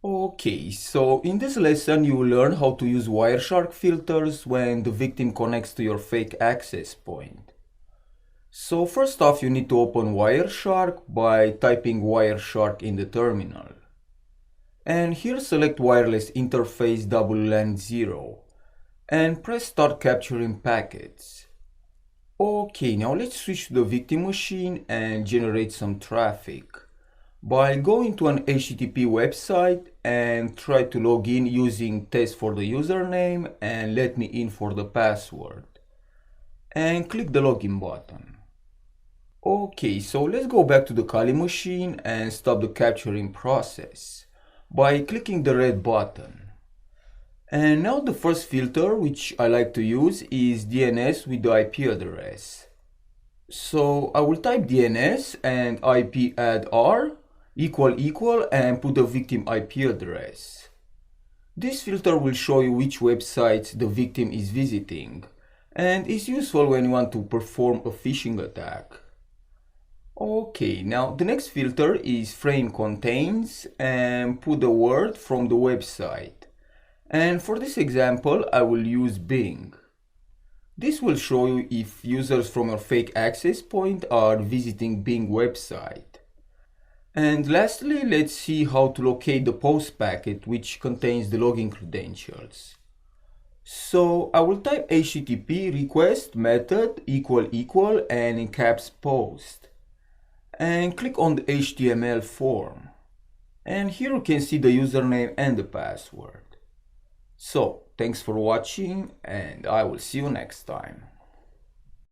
Okay, so in this lesson you will learn how to use Wireshark filters when the victim connects to your fake access point. So first off, you need to open Wireshark by typing Wireshark in the terminal. And here select Wireless Interface WLAN 0 and press Start Capturing Packets. Okay, now let's switch to the victim machine and generate some traffic by going to an HTTP website and try to log in using test for the username and let me in for the password. And click the login button. Okay, so let's go back to the Kali machine and stop the capturing process by clicking the red button. And now the first filter which I like to use is DNS with the IP address. So I will type DNS and IP add R equal and put the victim IP address. This filter will show you which websites the victim is visiting and is useful when you want to perform a phishing attack. Okay, now the next filter is frame contains and put the word from the website. And for this example, I will use Bing. This will show you if users from your fake access point are visiting Bing website. And lastly, let's see how to locate the post packet which contains the login credentials. So I will type HTTP request method equal and in caps post. And click on the HTML form. And here you can see the username and the password. So, thanks for watching and I will see you next time.